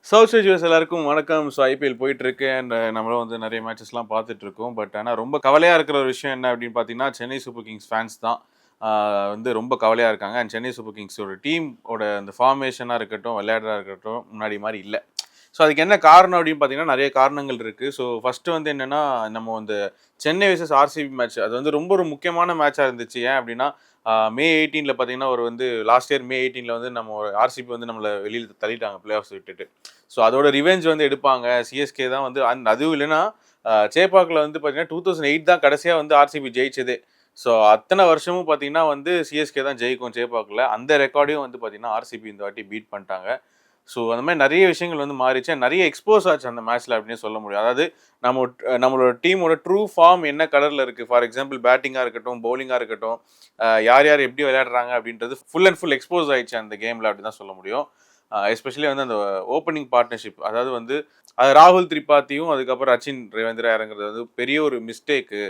South stage எல்லாருக்கும் வணக்கம். So IPL போயிட்டுருக்கு அண்ட் நம்மளும் வந்து நிறைய மேட்சஸ்லாம் பார்த்துட்ருக்கோம். பட் ஆனால் ரொம்ப கவலையாக இருக்கிற ஒரு விஷயம் என்ன அப்படின்னு பார்த்தீங்கன்னா, சென்னை சூப்பர் கிங்ஸ் ஃபேன்ஸ் தான் வந்து ரொம்ப கவலையாக இருக்காங்க. அண்ட் சென்னை சூப்பர் கிங்ஸோட டீமோட அந்த ஃபார்மேஷனாக இருக்கட்டும், விளையாடுறதா இருக்கட்டும், முன்னாடி மாதிரி இல்லை. ஸோ அதுக்கு என்ன காரணம் அப்படின்னு பார்த்தீங்கன்னா, நிறைய காரணங்கள் இருக்குது. ஸோ ஃபஸ்ட்டு வந்து என்னென்னா, நம்ம வந்து சென்னை வெர்சஸ் ஆர்சிபி மேட்ச் அது வந்து ரொம்ப ஒரு முக்கியமான மேட்சாக இருந்துச்சு. ஏன் அப்படின்னா, மே 18 பார்த்தீங்கன்னா, ஒரு வந்து லாஸ்ட் இயர் மே 18 வந்து நம்ம ஆர்சிபி வந்து நம்மளை வெளியில் தள்ளிட்டாங்க பிளே ஆஃப்ஸ் விட்டுட்டு. ஸோ அதோட ரிவெஞ்ச் வந்து எடுப்பாங்க. சிஎஸ்கே தான் வந்து அதுவும் இல்லைன்னா சேப்பாக்கில் வந்து பார்த்தீங்கன்னா 2008 தான் கடைசியாக வந்து ஆர்சிபி ஜெயிச்சதே. ஸோ அத்தனை வருஷமும் பார்த்தீங்கன்னா வந்து சிஎஸ்கே தான் ஜெயிக்கும் சேப்பாக்கில். அந்த ரெக்கார்டையும் வந்து பார்த்தீங்கன்னா ஆர்சிபி இந்த வாட்டி பீட் பண்ணிட்டாங்க. ஸோ அந்த மாதிரி நிறைய விஷயங்கள் வந்து மாறிச்சு. நிறைய எக்ஸ்போஸ் ஆச்சு அந்த மேட்ச்சில் அப்படின்னு சொல்ல முடியும். அதாவது நம்மளோட டீமோட ட்ரூ ஃபார்ம் என்ன கலரில் இருக்குது, ஃபார் எக்ஸாம்பிள் பேட்டிங்காக இருக்கட்டும், பவுலிங்காக இருக்கட்டும், யார் யார் எப்படி விளையாடுறாங்க அப்படின்றது ஃபுல் அண்ட் ஃபுல் எக்ஸ்போஸ் ஆயிடுச்சு அந்த கேமில் அப்படின்னு தான் சொல்ல முடியும். எஸ்பெஷலி வந்து அந்த ஓப்பனிங் பார்ட்னர்ஷிப், அதாவது வந்து அது ராகுல் திரிபாத்தியும் அதுக்கப்புறம் ரச்சின் ரவீந்திரா இறங்குறது வந்து பெரிய ஒரு மிஸ்டேக்கு.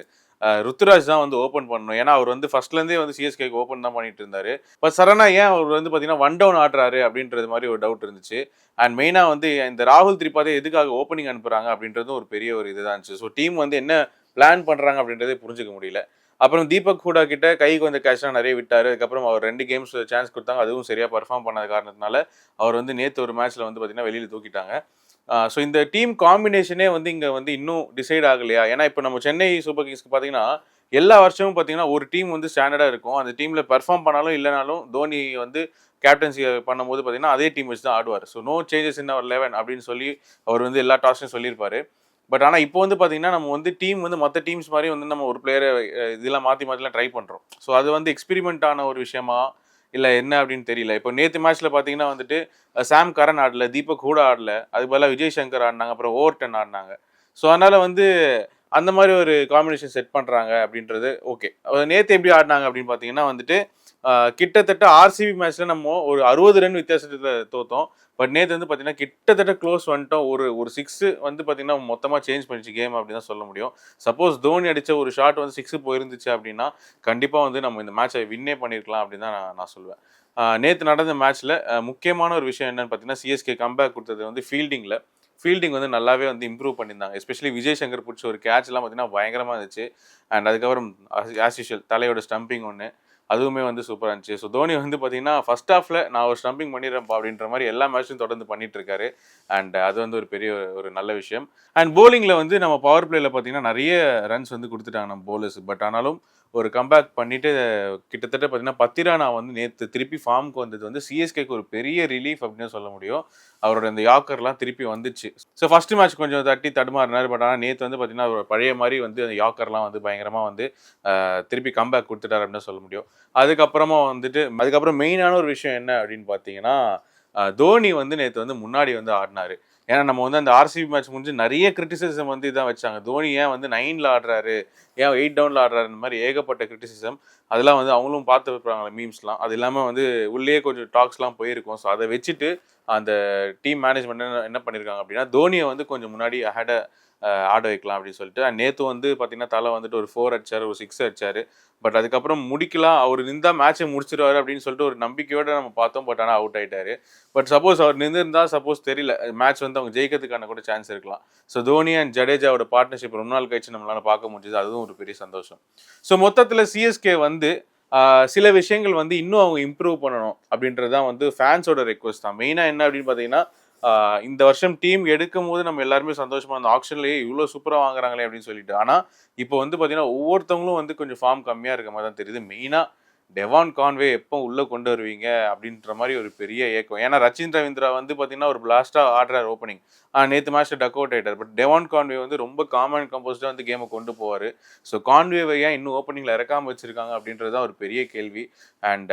ருத்துராஜ் தான் வந்து ஓப்பன் பண்ணணும். ஏன்னா அவர் வந்து ஃபர்ஸ்ட்லேருந்தே வந்து சிஎஸ்கேக்கு ஓப்பன் தான் பண்ணிட்டு இருந்தாரு. பட் சடனாக ஏன் அவர் வந்து பார்த்தீங்கன்னா ஒன் டவுன் ஆடுறாரு அப்படின்றது மாதிரி ஒரு டவுட் இருந்துச்சு. அண்ட் மெயினாக வந்து இந்த ராகுல் திரிபாதி எதுக்காக ஓப்பனிங் அனுப்புறாங்க அப்படின்றதும் ஒரு பெரிய ஒரு இதுதான் இருந்துச்சு. ஸோ டீம் வந்து என்ன பிளான் பண்ணுறாங்க அப்படின்றதே புரிஞ்சுக்க முடியல. அப்புறம் தீபக் ஹூடா கிட்ட கைக்கு வந்த கேஷ்லாம் நிறைய விட்டார். அதுக்கப்புறம் அவர் 2 கேம்ஸ் சான்ஸ் கொடுத்தாங்க. அதுவும் சரியாக பர்ஃபார்ம் பண்ணாத காரணத்தினால அவர் வந்து நேற்று ஒரு மேட்ச்சில் வந்து பார்த்தீங்கன்னா வெளியில் தூக்கிட்டாங்க. ஸோ இந்த டீம் காம்பினேஷனே வந்து இங்கே வந்து இன்னும் டிசைட் ஆகலையா? ஏன்னா இப்போ நம்ம சென்னை சூப்பர் கிங்ஸ்க்கு பார்த்தீங்கன்னா எல்லா வருஷமும் பார்த்தீங்கன்னா ஒரு டீம் வந்து ஸ்டாண்டர்டாக இருக்கும். அந்த டீமில் பெர்ஃபார்ம் பண்ணாலும் இல்லைனாலும் தோனி வந்து கேப்டன்சி பண்ணும்போது பார்த்தீங்கன்னா அதே டீம் வச்சு தான் ஆடுவார். ஸோ நோ சேஞ்சஸ் இன் அவர் 11 அப்படின்னு சொல்லி அவர் வந்து எல்லா டாஸ்லையும் சொல்லியிருப்பாரு. பட் ஆனால் இப்போ வந்து பார்த்தீங்கன்னா நம்ம வந்து டீம் வந்து மற்ற டீம்ஸ் மாதிரி வந்து நம்ம ஒரு பிளேயரை இதெல்லாம் மாற்றிலாம் ட்ரை பண்ணுறோம். ஸோ அது வந்து எக்ஸ்பெரிமெண்ட் ஆன ஒரு விஷயமா இல்லை என்ன அப்படின்னு தெரியல. இப்போ நேற்று மேட்ச்சில் பார்த்தீங்கன்னா வந்துட்டு சாம் கரன் ஆடல, தீபக் ஹூடா ஆடல, அதுக்கு பதிலாக விஜய் சங்கர் ஆடினாங்க, அப்புறம் ஓவர்டன் ஆடினாங்க. ஸோ அதனால் வந்து அந்த மாதிரி ஒரு காம்பினேஷன் செட் பண்ணுறாங்க அப்படின்றது ஓகே. நேற்று எப்படி ஆடினாங்க அப்படின்னு பார்த்தீங்கன்னா வந்துட்டு கிட்டத்தட்ட ஆர்சிபி மேட்ச்சில் நம்ம ஒரு 60 ரன் வித்தியாசத்தில் தோத்தோம். பட் நேற்று வந்து பார்த்தீங்கன்னா கிட்டத்தட்ட க்ளோஸ் வந்துட்டோம். ஒரு 6 வந்து பார்த்தீங்கன்னா மொத்தமாக சேஞ்ச் பண்ணிச்சு கேம் அப்படின்னு தான் சொல்ல முடியும். சப்போஸ் தோனி அடித்த ஒரு ஷாட் வந்து 6 போயிருந்துச்சு அப்படின்னா கண்டிப்பாக வந்து நம்ம இந்த மேட்சை வின்னே பண்ணியிருக்கலாம் அப்படின்னு தான் நான் சொல்லுவேன். நேற்று நடந்த மேட்ச்சில் முக்கியமான ஒரு விஷயம் என்னன்னு பார்த்தீங்கன்னா சிஎஸ்கே கம்பேக் கொடுத்தது வந்து ஃபீல்டிங் வந்து நல்லாவே வந்து இம்ப்ரூவ் பண்ணியிருந்தாங்க. எஸ்பெஷலி விஜய் சங்கர் பிடிச்ச ஒரு கேட்ச்லாம் பார்த்தீங்கன்னா பயங்கரமாக இருந்துச்சு. அண்ட் அதுக்கப்புறம் ஆஸ் யூஷுவல் தலையோட ஸ்டம்பிங் ஒன்று, அதுவுமே வந்து சூப்பராக இருந்துச்சு. ஸோ தோனி வந்து பார்த்தீங்கன்னா ஃபர்ஸ்ட் ஹாஃபில் நான் ஒரு ஸ்டம்பிங் பண்ணிடுறேன்ப்பா அப்படின்ற மாதிரி எல்லா மேட்சும் தொடர்ந்து பண்ணிட்டு இருக்காரு. அண்ட் அது வந்து ஒரு பெரிய ஒரு நல்ல விஷயம். அண்ட் போலிங்கில் வந்து நம்ம பவர் பிளேயில் பார்த்தீங்கன்னா நிறைய ரன்ஸ் வந்து கொடுத்துட்டாங்க நம்ம போலர்ஸ். பட் ஆனாலும் ஒரு கம்பேக் பண்ணிட்டு கிட்டத்தட்ட பார்த்தீங்கன்னா பத்திரானா வந்து நேற்று திருப்பி ஃபார்முக்கு வந்தது வந்து சிஎஸ்கேக்கு ஒரு பெரிய ரிலீஃப் அப்படின்னு சொல்ல முடியும். அவரோட இந்த யாக்கர்லாம் திருப்பி வந்துச்சு. ஸோ ஃபர்ஸ்ட் மேட்ச் கொஞ்சம் தட்டி தடுமாறினார். பட் ஆனால் நேற்று வந்து பார்த்தீங்கன்னா அவர் பழைய மாதிரி வந்து அந்த யாக்கர்லாம் வந்து பயங்கரமாக வந்து திருப்பி கம்பேக் கொடுத்துட்டார் அப்படின்னு சொல்ல முடியும். அதுக்கப்புறம் மெயினான ஒரு விஷயம் என்ன அப்படின்னு பார்த்தீங்கன்னா தோனி வந்து நேற்று வந்து முன்னாடி வந்து ஆடினாரு. ஏன்னா நம்ம வந்து அந்த ஆர்சிபி மேட்ச் முடிஞ்சு நிறைய கிரிட்டிசிசம் வந்து இதான் வச்சாங்க. தோனி ஏன் வந்து 9ல் ஆடுறாரு, ஏன் 8 டவுனில் ஆடுறாரு, இந்த மாதிரி ஏகப்பட்ட கிரிட்டிசிசம். அதெல்லாம் வந்து அவங்களும் பார்த்து வைப்பாங்க மீம்ஸ்லாம். அது இல்லாமல் வந்து உள்ளே கொஞ்சம் டாக்ஸ்லாம் போயிருக்கும். ஸோ அதை வச்சுட்டு அந்த டீம் மேனேஜ்மெண்ட் என்ன பண்ணியிருக்காங்க அப்படின்னா தோனியை வந்து கொஞ்சம் முன்னாடி ஆட வைக்கலாம் அப்படின்னு சொல்லிட்டு நேற்று வந்து பார்த்தீங்கன்னா தலை வந்துட்டு ஒரு 4 அடிச்சார், ஒரு 6 அடிச்சார். பட் அதுக்கப்புறம் முடிக்கலாம், அவர் நின்றா மேட்சை முடிச்சிருவாரு அப்படின்னு சொல்லிட்டு ஒரு நம்பிக்கையோடு நம்ம பார்த்தோம். பட் ஆனால் அவுட் ஆகிட்டாரு. பட் சப்போஸ் அவர் நின்றுருந்தா தெரியல மேட்ச் வந்து அவங்க ஜெயிக்கிறதுக்கான கூட சான்ஸ் இருக்கலாம். ஸோ தோனி அண்ட் ஜடேஜாவோட பார்ட்னர்ஷிப் ரொம்ப நாள் கழிச்சு நம்மளால் பார்க்க முடிஞ்சது. அதுவும் ஒரு பெரிய சந்தோஷம். ஸோ மொத்தத்தில் சிஎஸ்கே வந்து சில விஷயங்கள் வந்து இன்னும் அவங்க இம்ப்ரூவ் பண்ணணும் அப்படின்றது தான் வந்து ஃபேன்ஸோட ரெக்வஸ்ட் தான். மெயினாக என்ன அப்படின்னு பார்த்தீங்கன்னா இந்த வருஷம் டீம் எடுக்கும் போது நம்ம எல்லாருமே சந்தோஷமா அந்த ஆக்ஷன்லேயே இவ்வளோ சூப்பராக வாங்குறாங்களே அப்படின்னு சொல்லிட்டு. ஆனால் இப்போ வந்து பார்த்தீங்கன்னா ஒவ்வொருத்தவங்களும் வந்து கொஞ்சம் ஃபார்ம் கம்மியாக இருக்க மாதிரி தான் தெரியுது. மெயினாக டெவான் கான்வே எப்போ உள்ளே கொண்டு வருவீங்க அப்படின்ற மாதிரி ஒரு பெரிய ஏக்கம். ஏன்னா ரச்சின் ரவீந்திரா வந்து பார்த்தீங்கன்னா ஒரு பிளாஸ்டாக ஆடுறார் ஓப்பனிங். நேற்று மேட்ச்சில் டக் அவுட் ஆகிட்டார். பட் டெவான் கான்வே வந்து ரொம்ப காமன் கம்போஸ்டாக வந்து கேமை கொண்டு போவார். ஸோ கான்வேவை ஏன் இன்னும் ஓப்பனிங்கில் இறக்காமல் வச்சுருக்காங்க அப்படின்றது தான் ஒரு பெரிய கேள்வி. அண்ட்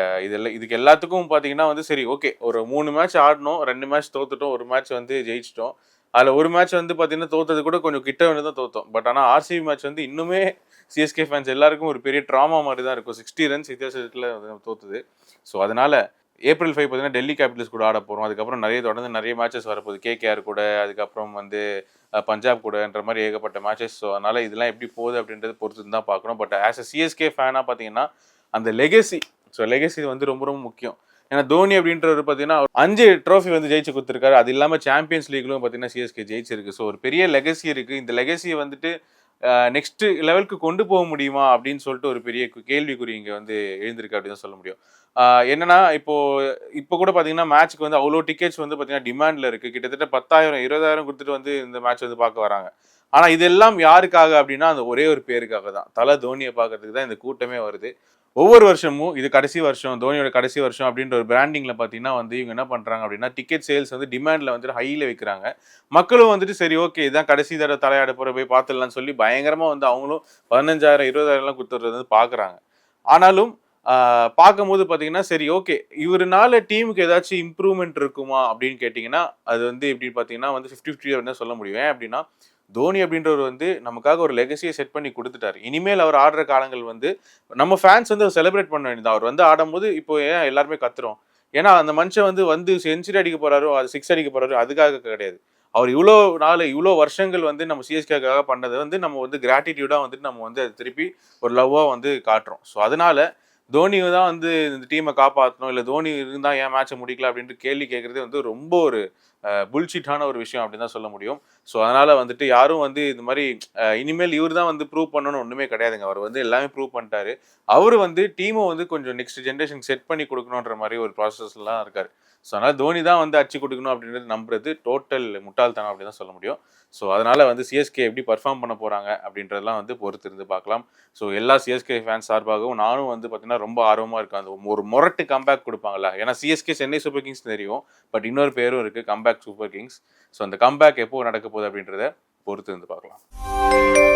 இதுக்கு எல்லாத்துக்கும் பார்த்தீங்கன்னா வந்து சரி ஓகே, ஒரு 3 மேட்ச் ஆடணும், 2 மேட்ச் தோத்துட்டோம், ஒரு மேட்ச் வந்து ஜெயிச்சிட்டோம். அதில் ஒரு மேட்ச் வந்து பார்த்தீங்கன்னா தோத்தது கூட கொஞ்சம் கிட்ட வந்து தான் தோத்தோம். பட் ஆனால் ஆர்சிபி மேட்ச் வந்து இன்னுமே சிஎஸ்கே ஃபேன்ஸ் எல்லாருக்கும் ஒரு பெரிய ட்ராமா மாதிரி தான் இருக்கும். 60 ரன்ஸ் வித்தியாசத்தில் தோத்துது. ஸோ அதனால் ஏப்ரல் 5 பார்த்தீங்கன்னா டெல்லி கேபிட்டல்ஸ் கூட ஆட போகிறோம். அதுக்கப்புறம் தொடர்ந்து நிறைய மேட்சஸ் வரப்போகுது. கேகேஆர் கூட, அதுக்கப்புறம் வந்து பஞ்சாப் கூடன்ற மாதிரி ஏகப்பட்ட மேட்சஸ். ஸோ அதனால் இதெல்லாம் எப்படி போகுது அப்படின்றது பொறுத்து தான் பார்க்கணும். பட் ஆஸ் அ சிஎஸ்கே ஃபேனாக பார்த்தீங்கன்னா அந்த லெகசி வந்து ரொம்ப ரொம்ப முக்கியம். ஏன்னா தோனி அப்படின்றவர் பார்த்தீங்கன்னா 5 ட்ரோஃபி வந்து ஜெயிச்சு கொடுத்துருக்காரு. அது இல்லாம சாம்பியன்ஸ் லீக்லும் பார்த்தீங்கன்னா சிஎஸ்கே ஜெயிச்சிருக்கு. ஸோ ஒரு பெரிய லெகசி இருக்கு. இந்த லெகசிய வந்துட்டு நெக்ஸ்ட் லெவலுக்கு கொண்டு போக முடியுமா அப்படின்னு சொல்லிட்டு ஒரு பெரிய கேள்விக்குறி இங்க வந்து எழுந்திருக்கு அப்படின்னு தான் சொல்ல முடியும். என்னன்னா இப்போ இப்போ கூட பார்த்தீங்கன்னா மேட்ச்க்கு வந்து அவ்வளோ டிக்கெட்ஸ் வந்து பார்த்தீங்கன்னா டிமாண்ட்ல இருக்கு. கிட்டத்தட்ட 10,000 20,000 கொடுத்துட்டு வந்து இந்த மேட்ச் வந்து பார்க்க வராங்க. ஆனா இதெல்லாம் யாருக்காக அப்படின்னா அந்த ஒரே ஒரு பேருக்காக தான். தல தோனிய பார்க்கறதுக்கு தான் இந்த கூட்டமே வருது. ஒவ்வொரு வருஷமும் இது கடைசி வருஷம், தோனியோட கடைசி வருஷம் அப்படின்ற ஒரு பிராண்டிங்ல பார்த்தீங்கன்னா வந்து இவங்க என்ன பண்றாங்க அப்படின்னா, டிக்கெட் சேல்ஸ் வந்து டிமாண்ட்ல வந்துட்டு ஹைல வைக்கிறாங்க. மக்களும் வந்துட்டு சரி ஓகே இதான் கடைசி தடவ தலையாட போற போய் பார்த்துடலாம்னு சொல்லி பயங்கரமா வந்து அவங்களும் 15,000 20,000லாம் குடுத்துறது வந்து பார்க்குறாங்க. ஆனாலும் பார்க்கும்போது பார்த்தீங்கன்னா, சரி ஓகே இவருனால டீமுக்கு ஏதாச்சும் இம்ப்ரூவ்மென்ட் இருக்குமா அப்படின்னு கேட்டீங்கன்னா, அது வந்து எப்படின்னு பார்த்தீங்கன்னா வந்து 50, 50 அப்படின்னு தான் சொல்ல முடியும். ஏன் அப்படின்னா, தோனி அப்படின்றவர் வந்து நமக்காக ஒரு லெகசிய செட் பண்ணி குடுத்துட்டாரு. இனிமேல் அவர் ஆடுற காலங்கள் வந்து நம்ம ஃபேன்ஸ் வந்து செலிப்ரேட் பண்ண வேண்டியது தான். அவர் வந்து ஆடும்போது இப்போ ஏன் எல்லாருமே கத்துறோம்? ஏன்னா அந்த மனுஷன் வந்து செஞ்சுரி அடிக்க போறாரோ, அது 6 அடிக்க போறாரோ அதுக்காக கிடையாது. அவர் இவ்ளோ நாள், இவ்ளோ வருஷங்கள் வந்து நம்ம சிஎஸ்கேக்காக பண்ணத வந்து நம்ம வந்து கிராட்டிட்யூடா வந்துட்டு நம்ம வந்து அத திருப்பி ஒரு லவ்வா வந்து காட்டுறோம். ஸோ அதனால தோனி தான் வந்து இந்த டீம காப்பாத்தணும். இல்ல தோனி இருந்தா ஏன் மேட்ச முடிக்கல அப்டின்ட்டு கேள்வி கேட்கறதே வந்து ரொம்ப ஒரு புல்ஷிட்டான ஒரு விஷயம் அப்டின்னு தான் சொல்ல முடியும். ஸோ அதனால வந்துட்டு யாரும் வந்து இந்த மாரி இனிமேல் இவரு தான் வந்து ப்ரூவ் பண்ணணும்னு ஒண்ணுமே கிடையாதுங்க. அவர் வந்து எல்லாமே ப்ரூவ் பண்ணிட்டாரு. அவரு வந்து டீம வந்து கொஞ்சம் நெக்ஸ்ட் ஜெனரேஷன் செட் பண்ணி குடுக்கணுன்ற மாரி ஒரு ப்ராசஸ்லாம் இருக்காரு. ஸோ அதனால தோனி தான் வந்து அடிச்சு குடுக்கணும் அப்டின்றது நம்புறது டோட்டல் முட்டாள்தனம் அப்டின்னு தான் சொல்ல முடியும். ஸோ அதனால வந்து சிஎஸ்கே எப்படி பெர்ஃபார்ம் பண்ண போறாங்க அப்படின்றதெல்லாம் வந்து பொறுத்து இருந்து பார்க்கலாம். ஸோ எல்லா சிஎஸ்கே ஃபேன்ஸ் சார்பாகவும் நானும் வந்து பார்த்தீங்கன்னா, ரொம்ப ஆர்வமா இருக்கேன். அந்த ஒரு மொரட்டு கம்பேக் குடுப்பாங்கல்ல. ஏன்னா சிஎஸ்கே சென்னை சூப்பர் கிங்ஸ் தெரியும். பட் இன்னொரு பேரும் இருக்கு கம்பேக் சூப்பர் கிங்ஸ். ஸோ அந்த கம்பேக் எப்போ நடக்க போகுது அப்படின்றத பொறுத்து இருந்து பார்க்கலாம்.